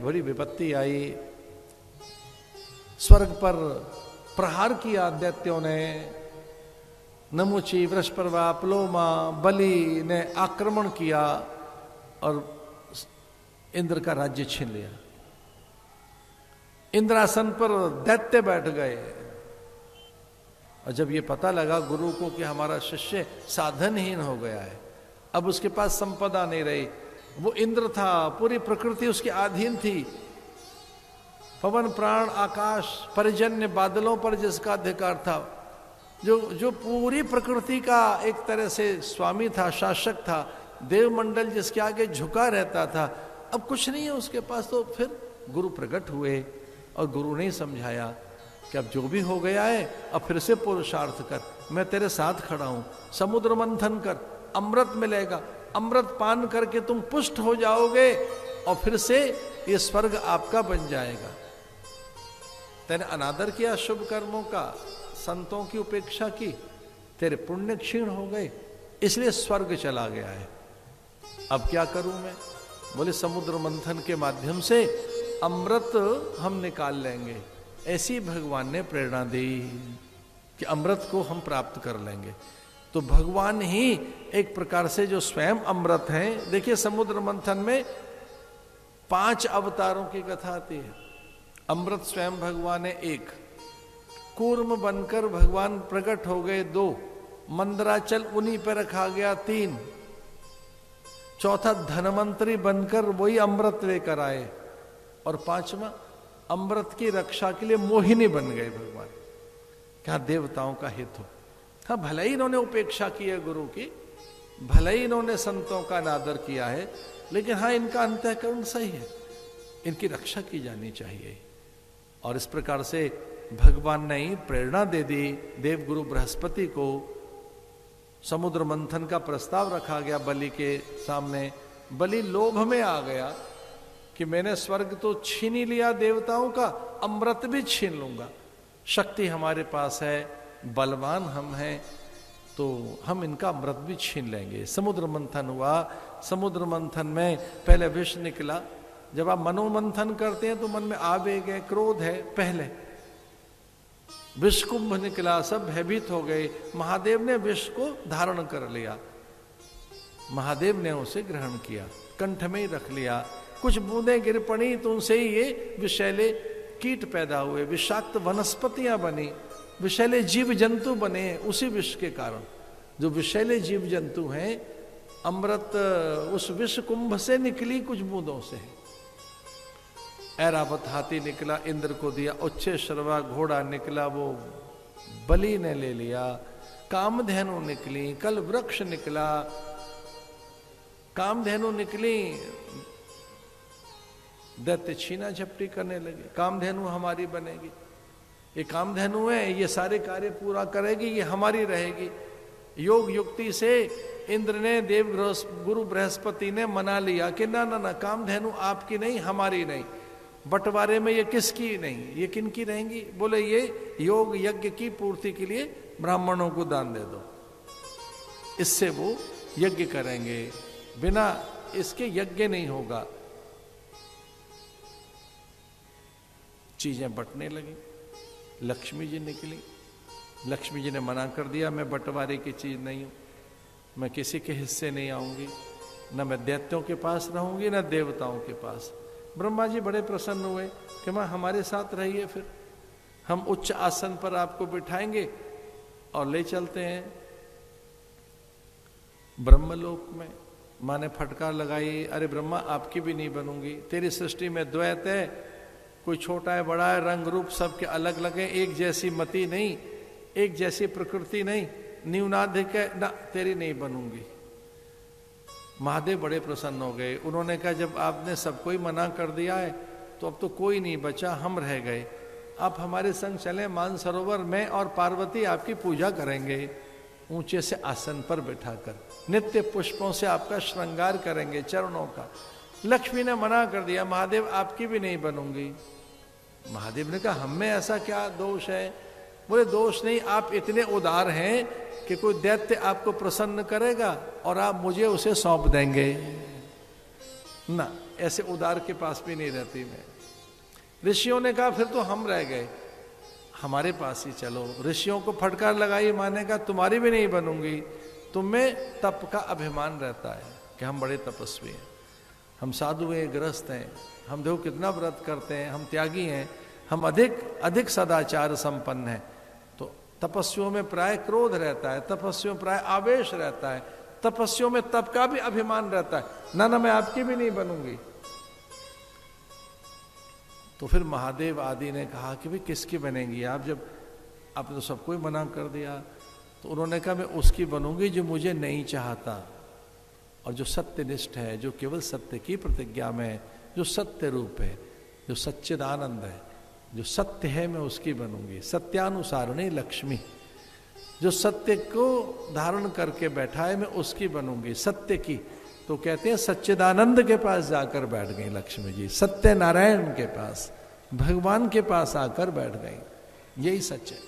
बड़ी विपत्ति आई, स्वर्ग पर प्रहार किया दैत्यों ने। नमुची, वृषपर्वा, प्लोमा, बलि ने आक्रमण किया और इंद्र का राज्य छीन लिया। इंद्रासन पर दैत्य बैठ गए। और जब ये पता लगा गुरु को कि हमारा शिष्य साधनहीन हो गया है, अब उसके पास संपदा नहीं रही, वो इंद्र था, पूरी प्रकृति उसके अधीन थी, पवन प्राण आकाश परिजन्य बादलों पर जिसका अधिकार था, जो पूरी प्रकृति का एक तरह से स्वामी था, शासक था, देवमंडल जिसके आगे झुका रहता था, अब कुछ नहीं है उसके पास। तो फिर गुरु प्रकट हुए और गुरु ने समझाया कि अब जो भी हो गया है अब फिर से पुरुषार्थ कर, मैं तेरे साथ खड़ा हूं, समुद्र मंथन कर, अमृत मिलेगा, अमृत पान करके तुम पुष्ट हो जाओगे और फिर से ये स्वर्ग आपका बन जाएगा। तेने अनादर किया शुभ कर्मों का, संतों की उपेक्षा की, तेरे पुण्य क्षीण हो गए, इसलिए स्वर्ग चला गया है। अब क्या करूं मैं? बोले समुद्र मंथन के माध्यम से अमृत हम निकाल लेंगे। ऐसी भगवान ने प्रेरणा दी कि अमृत को हम प्राप्त कर लेंगे। तो भगवान ही एक प्रकार से जो स्वयं अमृत हैं। देखिए समुद्र मंथन में 5 अवतारों की कथा आती है। अमृत स्वयं भगवान है 1, कूर्म बनकर भगवान प्रकट हो गए 2, मंदराचल उन्हीं पर रखा गया 3, चौथा धनवंतरी बनकर वही अमृत लेकर आए, और 5वां अमृत की रक्षा के लिए मोहिनी बन गए भगवान। क्या देवताओं का हित हो। हाँ, भले ही इन्होंने उपेक्षा की है गुरु की, भले ही इन्होंने संतों का अनादर किया है, लेकिन हाँ इनका अंतःकरण सही है, इनकी रक्षा की जानी चाहिए। और इस प्रकार से भगवान ने ही प्रेरणा दे दी देवगुरु बृहस्पति को। समुद्र मंथन का प्रस्ताव रखा गया बलि के सामने। बलि लोभ में आ गया कि मैंने स्वर्ग तो छीन ही लिया देवताओं का, अमृत भी छीन लूंगा, शक्ति हमारे पास है, बलवान हम हैं, तो हम इनका अमृत भी छीन लेंगे। समुद्र मंथन हुआ। समुद्र मंथन में पहले विष निकला। जब आप मनोमंथन करते हैं तो मन में आवेग है, क्रोध है, पहले विष कुंभ निकला, सब भयभीत हो गए। महादेव ने विष को धारण कर लिया, महादेव ने उसे ग्रहण किया, कंठ में ही रख लिया। कुछ बूंदें गिर पड़ी तो उनसे ही ये विषैले कीट पैदा हुए, विषाक्त वनस्पतियां बनी, विषैले जीव जंतु बने उसी विष के कारण। जो विषैले जीव जंतु हैं, अमृत उस विष कुंभ से निकली कुछ बूंदों से। ऐरावत हाथी निकला, इंद्र को दिया। उच्चे शर्वा घोड़ा निकला, वो बलि ने ले लिया। कामधेनु निकली, कल वृक्ष निकला, कामधेनु निकली, दैत्य छीना झपटी करने लगे। कामधेनु हमारी बनेगी, ये कामधेनु है, ये सारे कार्य पूरा करेगी, ये हमारी रहेगी। योग युक्ति से इंद्र ने देव गुरु बृहस्पति ने मना लिया कि ना ना ना, कामधेनु आपकी नहीं, हमारी नहीं, बंटवारे में ये किसकी नहीं, ये किनकी रहेंगी? बोले ये योग यज्ञ की पूर्ति के लिए ब्राह्मणों को दान दे दो, इससे वो यज्ञ करेंगे, बिना इसके यज्ञ नहीं होगा। चीजें बंटने लगी। लक्ष्मी जी निकली, लक्ष्मी जी ने मना कर दिया, मैं बंटवारे की चीज नहीं हूं, मैं किसी के हिस्से नहीं आऊंगी, न मैं दैत्यों के पास रहूंगी न देवताओं के पास। ब्रह्मा जी बड़े प्रसन्न हुए कि मां हमारे साथ रहिए, फिर हम उच्च आसन पर आपको बिठाएंगे और ले चलते हैं ब्रह्मलोक में। मां ने फटकार लगाई, अरे ब्रह्मा आपकी भी नहीं बनूंगी, तेरी सृष्टि में द्वैत है, कोई छोटा है बड़ा है, रंग रूप सबके अलग अलग है, एक जैसी मति नहीं, एक जैसी प्रकृति नहीं, न्यूनाधिक है ना, तेरी नहीं बनूंगी। महादेव बड़े प्रसन्न हो गए। उन्होंने कहा जब आपने सबको ही मना कर दिया है तो अब तो कोई नहीं बचा, हम रह गए, आप हमारे संग चलें मानसरोवर में और पार्वती आपकी पूजा करेंगे, ऊंचे से आसन पर बैठाकर नित्य पुष्पों से आपका श्रृंगार करेंगे, चरणों का। लक्ष्मी ने मना कर दिया, महादेव आपकी भी नहीं बनूंगी। महादेव ने कहा हम में ऐसा क्या दोष है? बोले दोष नहीं, आप इतने उदार हैं कि कोई दैत्य आपको प्रसन्न करेगा और आप मुझे उसे सौंप देंगे ना, ऐसे उदार के पास भी नहीं रहती मैं। ऋषियों ने कहा फिर तो हम रह गए, हमारे पास ही चलो। ऋषियों को फटकार लगाई, माने कहा तुम्हारी भी नहीं बनूंगी। तुम में तप का अभिमान रहता है कि हम बड़े तपस्वी हैं, हम साधु हैं, गृहस्थ हैं, हम देखो कितना व्रत करते हैं, हम त्यागी हैं, हम अधिक सदाचार संपन्न हैं। तो तपस्वियों में प्राय क्रोध रहता है, तपस्वियों में प्राय आवेश रहता है, तपस्वियों में तप का भी अभिमान रहता है, ना मैं आपकी भी नहीं बनूंगी। तो फिर महादेव आदि ने कहा कि भाई किसकी बनेंगी आप, जब आपने तो सबको ही मना कर दिया। तो उन्होंने कहा मैं उसकी बनूंगी जो मुझे नहीं चाहता और जो सत्यनिष्ठ है, जो केवल सत्य की प्रतिज्ञा में है, जो सत्य रूप है, जो सच्चिदानंद है, जो सत्य है, मैं उसकी बनूंगी। सत्यानुसारिणी लक्ष्मी, जो सत्य को धारण करके बैठा है, मैं उसकी बनूंगी, सत्य की। तो कहते हैं सच्चिदानंद के पास जाकर बैठ गई लक्ष्मी जी, सत्य नारायण के पास, भगवान के पास आकर बैठ गई। यही सच है।